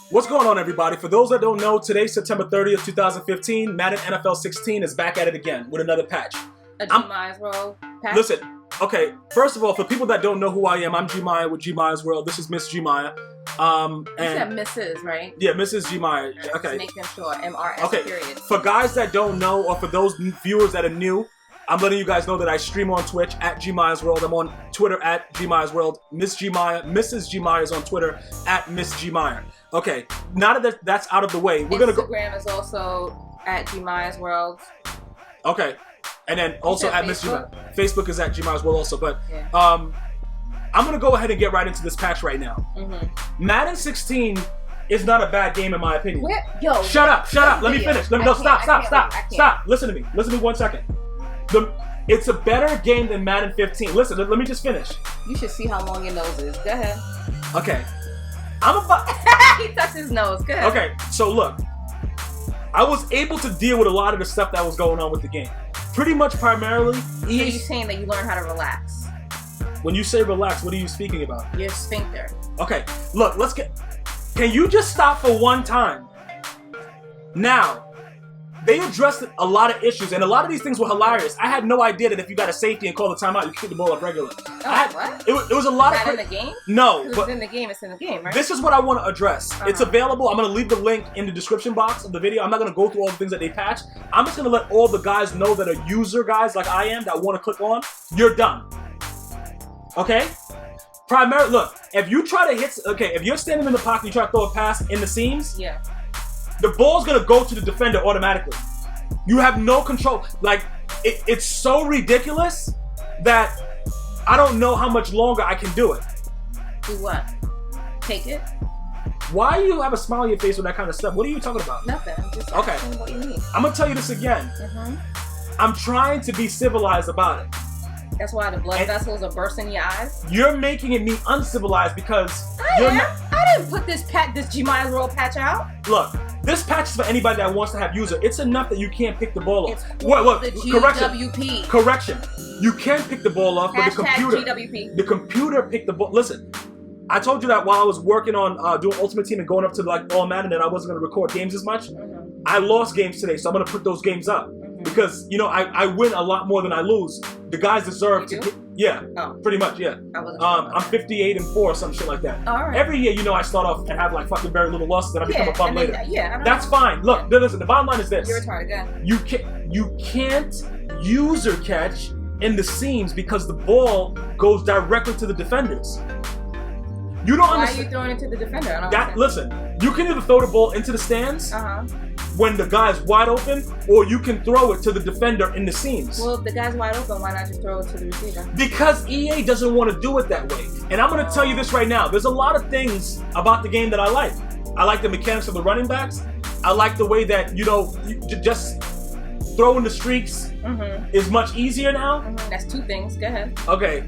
What's going on, everybody? For those that don't know, today, September 30th, 2015, Madden NFL 16 is back at it again with another patch. A GmiasWorld patch? Listen, okay, first of all, for people that don't know who I am, I'm Gmia with GmiasWorld. This is Miss Gmia. You said Mrs., right? Yeah, Mrs. Gmia. Okay. Just make sure, MRS okay. period. For guys that don't know, or for those viewers that are new, I'm letting you guys know that I stream on Twitch at GmiasWorld. I'm on Twitter at GmiasWorld. Miss Gmia, Mrs. Gmia is on Twitter at Miss Gmia. Okay, now that that's out of the way, we're gonna go. Instagram is also at GmiasWorld. Okay, and then also at Miss Gmia. Facebook is at GmiasWorld also. But yeah. I'm gonna go ahead and get right into this patch right now. Madden 16 is not a bad game in my opinion. Yo, shut up! Let me finish. Stop! Listen to me 1 second. It's a better game than Madden 15. Listen, let me just finish. You should see how long your nose is. Go ahead. Okay. I'm about... He touched his nose. Go ahead. Okay, so look. I was able to deal with a lot of the stuff that was going on with the game. Pretty much primarily... So you're saying that you learn how to relax. When you say relax, what are you speaking about? Your sphincter. Okay, look, let's get... Can you just stop for one time? Now... They addressed a lot of issues, and a lot of these things were hilarious. I had no idea that if you got a safety and call the timeout, you could kick the ball up regularly. Oh, what? It was a lot of... Is that in the game? No. But it's in the game. It's in the game, right? This is what I want to address. It's available. I'm going to leave the link in the description box of the video. I'm not going to go through all the things that they patched. I'm just going to let all the guys know that are user guys like I am that want to click on. You're done. Okay? Primarily, look, if you try to hit... Okay, if you're standing in the pocket, you try to throw a pass in the seams, yeah, the ball's going to go to the defender automatically. You have no control. Like, it's so ridiculous that I don't know how much longer I can do it. Do what? Take it? Why do you have a smile on your face with that kind of stuff? What are you talking about? Nothing. I'm just asking what you mean. I'm going to tell you this again. I'm trying to be civilized about it. That's why the blood vessels are bursting in your eyes? You're making it me uncivilized because... I didn't put this GmiasWorld patch out. Look, this patch is for anybody that wants to have user. It's enough that you can't pick the ball off. The GWP. Correction. You can pick the ball off, but GWP. the computer picked the ball. Listen, I told you that while I was working on doing Ultimate Team and going up to like All Madden, and I wasn't going to record games as much. I lost games today, so I'm going to put those games up. Because, you know, I win a lot more than I lose. The guys deserve to get... Yeah, pretty much, yeah. I'm 58-4 or some shit like that. All right. Every year, you know, I start off and have like fucking very little losses, then I become a bum later. That's know. Fine. Look, listen, the bottom line is this. You're retarded, again. You can't user catch in the seams because the ball goes directly to the defenders. You don't understand. Why are you throwing it to the defender? I don't understand. Listen, you can either throw the ball into the stands when the guy's wide open, or you can throw it to the defender in the seams. Well, if the guy's wide open, why not just throw it to the receiver? Because EA doesn't want to do it that way. And I'm going to tell you this right now. There's a lot of things about the game that I like. I like the mechanics of the running backs. I like the way that, you know, just throwing the streaks is much easier now. That's two things. Go ahead. Okay.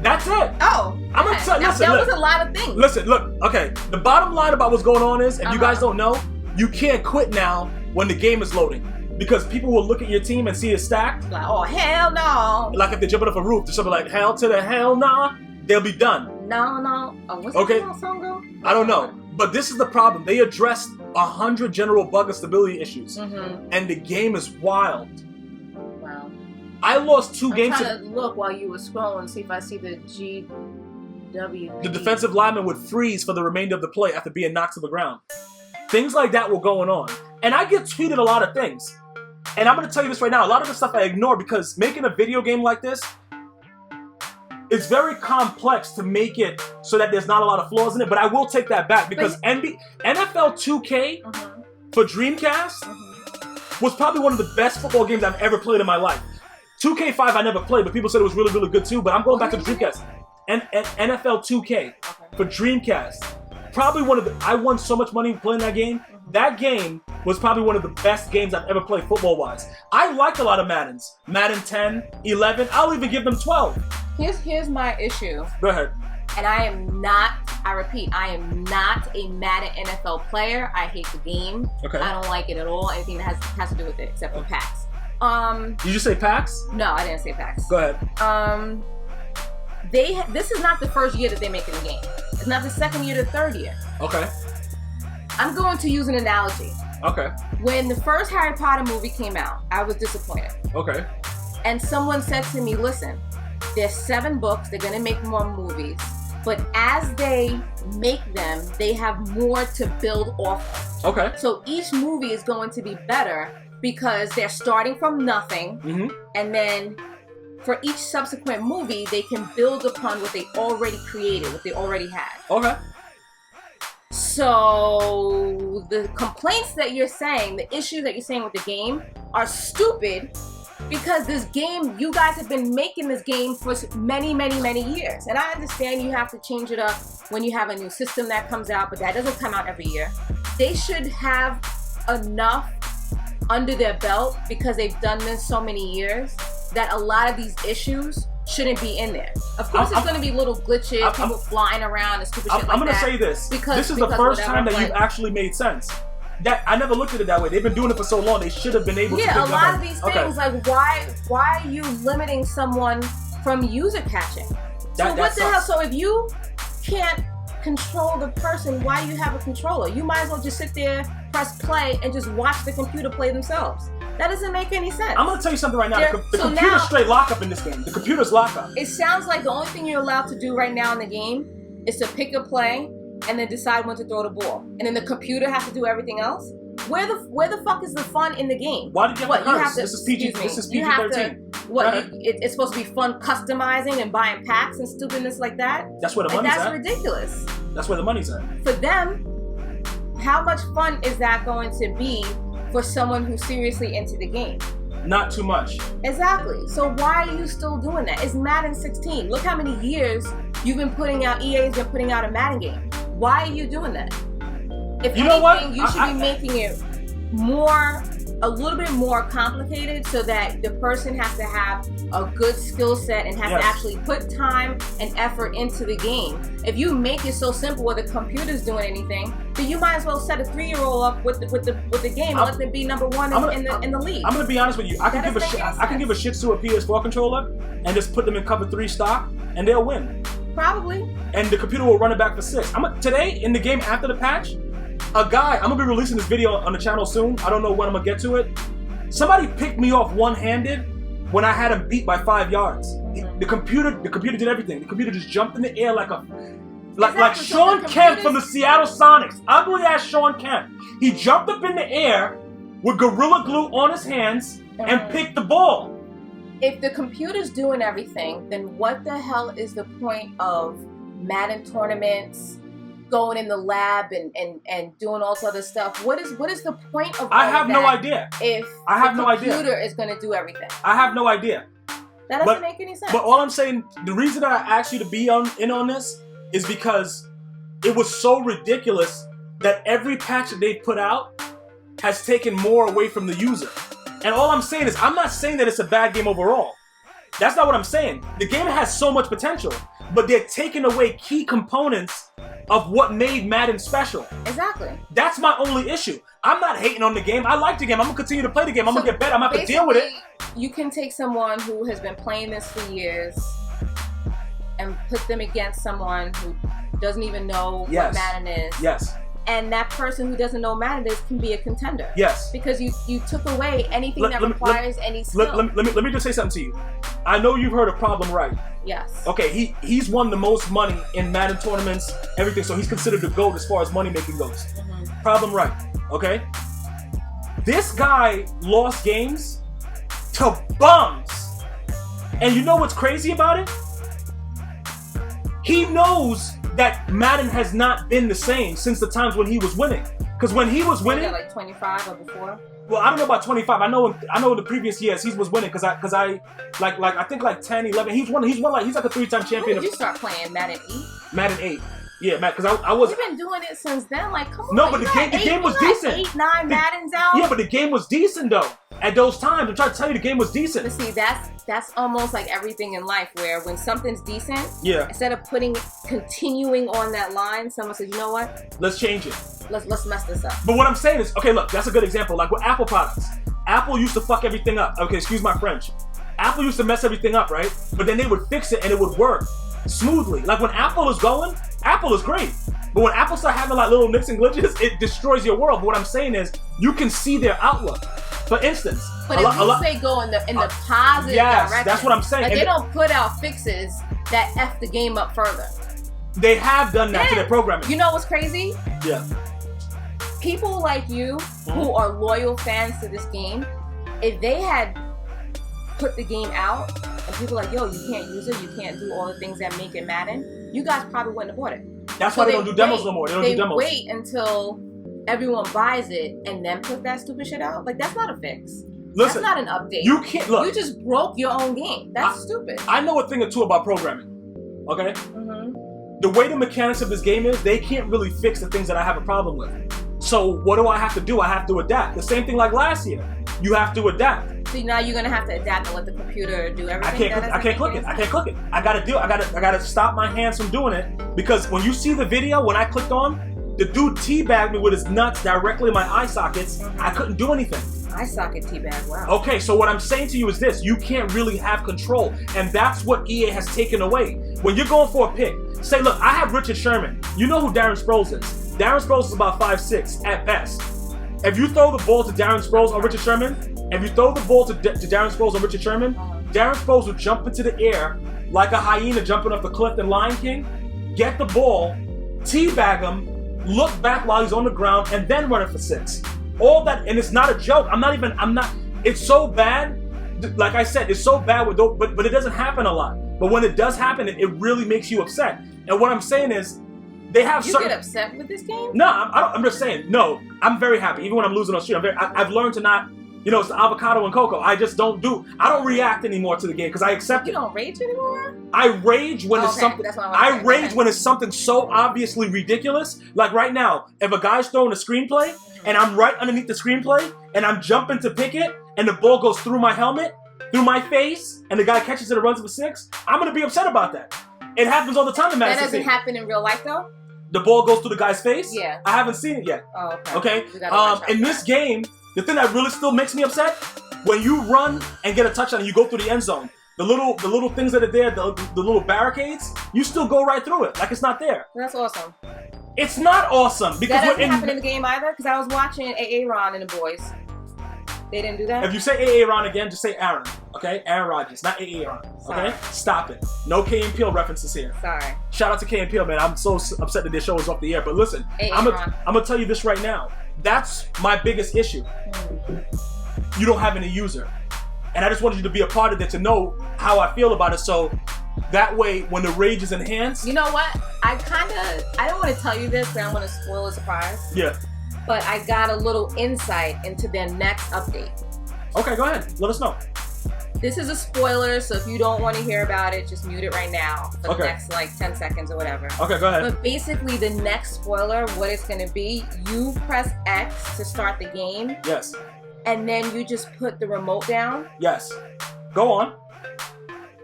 That's it. Oh, I'm gonna tell. Listen, that was a lot of things. Listen, look. Okay, the bottom line about what's going on is, if you guys don't know, you can't quit now when the game is loading, because people will look at your team and see it stacked. Like, oh hell no! Like if they're jumping off a roof, they're something like hell to the hell nah. They'll be done. No. Oh, what's that song go? I don't know, but this is the problem. They addressed 100 general bug and stability issues, and the game is wild. I lost 2 games. I'm trying to look while you were scrolling and see if I see the GWP. The defensive lineman would freeze for the remainder of the play after being knocked to the ground. Things like that were going on. And I get tweeted a lot of things. And I'm going to tell you this right now. A lot of the stuff I ignore because making a video game like this, it's very complex to make it so that there's not a lot of flaws in it. But I will take that back because NFL 2K for Dreamcast was probably one of the best football games I've ever played in my life. 2K5 I never played, but people said it was really, really good too. But I'm going back to Dreamcast. And NFL 2K for Dreamcast. Probably one of the... I won so much money playing that game. That game was probably one of the best games I've ever played football-wise. I liked a lot of Maddens. Madden 10, 11. I'll even give them 12. Here's my issue. Go ahead. And I am not... I repeat, I am not a Madden NFL player. I hate the game. Okay. I don't like it at all. Anything that has to do with it, except for PAX. Did you say PAX? No, I didn't say PAX. Go ahead. This is not the first year that they're making the game. It's not the second year, the third year. Okay. I'm going to use an analogy. Okay. When the first Harry Potter movie came out, I was disappointed. Okay. And someone said to me, listen, there's 7 books, they're gonna make more movies, but as they make them, they have more to build off of. Okay. So each movie is going to be better because they're starting from nothing, and then for each subsequent movie, they can build upon what they already created, what they already had. Okay. So the complaints that you're saying, the issues that you're saying with the game are stupid because this game, you guys have been making this game for many, many, many years. And I understand you have to change it up when you have a new system that comes out, but that doesn't come out every year. They should have enough under their belt because they've done this so many years that a lot of these issues shouldn't be in there. Of course, there's going to be little glitches, people flying around and stupid shit like that. I'm going to say this. This is the first time that you've actually made sense. That I never looked at it that way. They've been doing it for so long. They should have been able to. Yeah, a lot of these things, like why are you limiting someone from user catching? So what the hell? So if you can't control the person, why do you have a controller? You might as well just sit there, press play, and just watch the computer play themselves. That doesn't make any sense. I'm gonna tell you something right now. The computer's straight lockup in this game. The computer's lockup. It sounds like the only thing you're allowed to do right now in the game is to pick a play and then decide when to throw the ball. And then the computer has to do everything else? Where the fuck is the fun in the game? Why did you have to curse? This is PG-13. It's supposed to be fun customizing and buying packs and stupidness like that? That's where the money's at. That's ridiculous. That's where the money's at. For them, how much fun is that going to be for someone who's seriously into the game? Not too much. Exactly. So why are you still doing that? It's Madden 16. Look how many years you've been putting out, EA's been putting out a Madden game. Why are you doing that? If anything, you should be making it a little bit more complicated so that the person has to have a good skill set and has to actually put time and effort into the game. If you make it so simple where the computer's doing anything, then you might as well set a 3-year-old up with the game and let them be number 1 in the league. I'm gonna be honest with you. I can give a shit to a PS4 controller and just put them in cover 3 stock and they'll win. Probably. And the computer will run it back for 6. Today in the game after the patch, I'm gonna be releasing this video on the channel soon. I don't know when I'm gonna get to it. Somebody picked me off one-handed when I had him beat by 5 yards. The computer did everything. The computer just jumped in the air like Sean Kemp from the Seattle Sonics. Ugly ass Sean Kemp. He jumped up in the air with Gorilla Glue on his hands and picked the ball. If the computer's doing everything, then what the hell is the point of Madden tournaments, going in the lab and doing all this other stuff? What is the point of all I have no idea. If the computer is going to do everything? I have no idea. That doesn't make any sense. But all I'm saying, the reason that I asked you to be in on this is because it was so ridiculous that every patch that they put out has taken more away from the user. And all I'm saying is, I'm not saying that it's a bad game overall. That's not what I'm saying. The game has so much potential, but they're taking away key components of what made Madden special. Exactly. That's my only issue. I'm not hating on the game. I like the game. I'm going to continue to play the game. I'm going to get better. I'm going to have to deal with it. You can take someone who has been playing this for years and put them against someone who doesn't even know what Madden is. Yes. And that person who doesn't know Madden is can be a contender. Yes. Because you took away anything that requires any skill. Let me just say something to you. I know you've heard of Problem Right. Yes. Okay, he's won the most money in Madden tournaments, everything, so he's considered the GOAT as far as money making goes. Problem Right, okay? This guy lost games to bums. And you know what's crazy about it? He knows that Madden has not been the same since the times when he was winning. Because when he was winning, like 25 or before. Well, I don't know about 25. I know the previous years he was winning because I think like 10, 11. He's like a 3-time champion. When did you start playing Madden 8? Madden 8. Yeah, Matt, because I was. You've been doing it since then. Like, come on. No, but the game was decent. 8, 9 Maddens out. Yeah, but the game was decent though. At those times, I'm trying to tell you, the game was decent. But see, that's almost like everything in life, where when something's decent, instead of continuing on that line, someone says, you know what? Let's change it. Let's mess this up. But what I'm saying is, okay, look, that's a good example. Like with Apple products, Apple used to fuck everything up. Okay, excuse my French. Apple used to mess everything up, right? But then they would fix it and it would work smoothly. Like when Apple was going, Apple is great. But when Apple start having like little nicks and glitches, it destroys your world. But what I'm saying is, you can see their outlook. For instance, but at least they go in the positive direction. That's what I'm saying. Like, they don't put out fixes that F the game up further. They have done that to their programming. You know what's crazy? Yeah. People like you who are loyal fans to this game, if they had put the game out and people are like, yo, you can't use it, you can't do all the things that make it Madden, you guys probably wouldn't have bought it. That's why they don't do demos no more. They don't do demos. Wait until everyone buys it and then put that stupid shit out. Like, that's not a fix. Listen, that's not an update. You can't look. You just broke your own game. That's stupid. I know a thing or two about programming. Okay? The way the mechanics of this game is, they can't really fix the things that I have a problem with. So what do I have to do? I have to adapt. The same thing like last year. You have to adapt. See, now you're gonna have to adapt and let the computer do everything. I can't click it. I can't click it. I gotta stop my hands from doing it, because when you see the video, when I clicked on, the dude teabagged me with his nuts directly in my eye sockets. I couldn't do anything. Eye socket teabag, wow. Okay, so what I'm saying to you is this: you can't really have control, and that's what EA has taken away. When you're going for a pick, say, look, I have Richard Sherman. You know who Darren Sproles is. Darren Sproles is about 5'6" at best. If you throw the ball to Darren Sproles or Richard Sherman, Darren Sproles will jump into the air like a hyena jumping off the cliff in Lion King, get the ball, teabag him, look back while he's on the ground, and then run it for 6. All that, and it's not a joke. It's so bad. Like I said, it's so bad, but it doesn't happen a lot. But when it does happen, it really makes you upset. And what I'm saying is, they have You get upset with this game? No, I'm just saying, no, I'm very happy. Even when I'm losing on street, I've learned to not, it's the avocado and cocoa. I don't react anymore to the game because I accept it. You don't rage anymore? I rage when it's something, when it's something so obviously ridiculous. Like right now, if a guy's throwing a screenplay and I'm right underneath the screenplay and I'm jumping to pick it and the ball goes through my helmet, through my face, and the guy catches it and runs for 6, I'm going to be upset about that. It happens all the time in Madden. That doesn't happen in real life though? The ball goes through the guy's face? Yeah. I haven't seen it yet. Oh, okay. Okay? In this game, the thing that really still makes me upset, when you run and get a touchdown and you go through the end zone, the little things that are there, the little barricades, you still go right through it like it's not there. That's awesome. It's not awesome. Because that doesn't happen in the game either? Because I was watching AA Ron and the boys. They didn't do that? If you say AA Ron again, just say Aaron. Okay? Aaron Rodgers, not AA Ron. Okay? Stop it. No Key and Peele references here. Sorry. Shout out to Key and Peele, man. I'm so upset that this show is off the air. But listen, I'm gonna tell you this right now. That's my biggest issue. You don't have any user. And I just wanted you to be a part of it to know how I feel about it. So that way, when the rage is enhanced. You know what? I don't want to tell you this, but I'm going to spoil a surprise. Yeah. But I got a little insight into their next update. Okay, go ahead. Let us know. This is a spoiler, so if you don't want to hear about it, just mute it right now for the next 10 seconds or whatever. Okay, go ahead. But basically, the next spoiler, what it's going to be, you press X to start the game. Yes. And then you just put the remote down. Yes. Go on.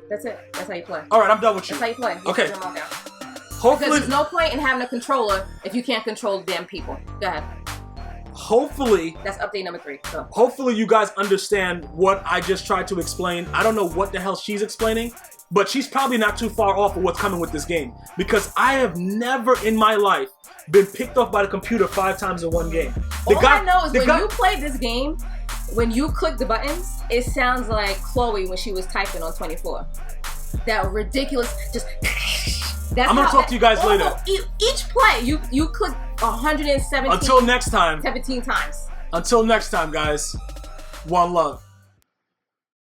That's it. That's how you play. All right, I'm done with you. That's how you play. You okay. put the remote down. Hopefully, because there's no point in having a controller if you can't control the damn people. Go ahead. Hopefully, that's update number 3. Go. Hopefully you guys understand what I just tried to explain. I don't know what the hell she's explaining, but she's probably not too far off of what's coming with this game, because I have never in my life been picked off by the computer 5 times in one game. I know is when you play this game, when you click the buttons, it sounds like Chloe when she was typing on 24. That ridiculous, just. I'm gonna talk to you guys later. Each play, you click 117. Until next time. 17 times. Until next time, guys. One love.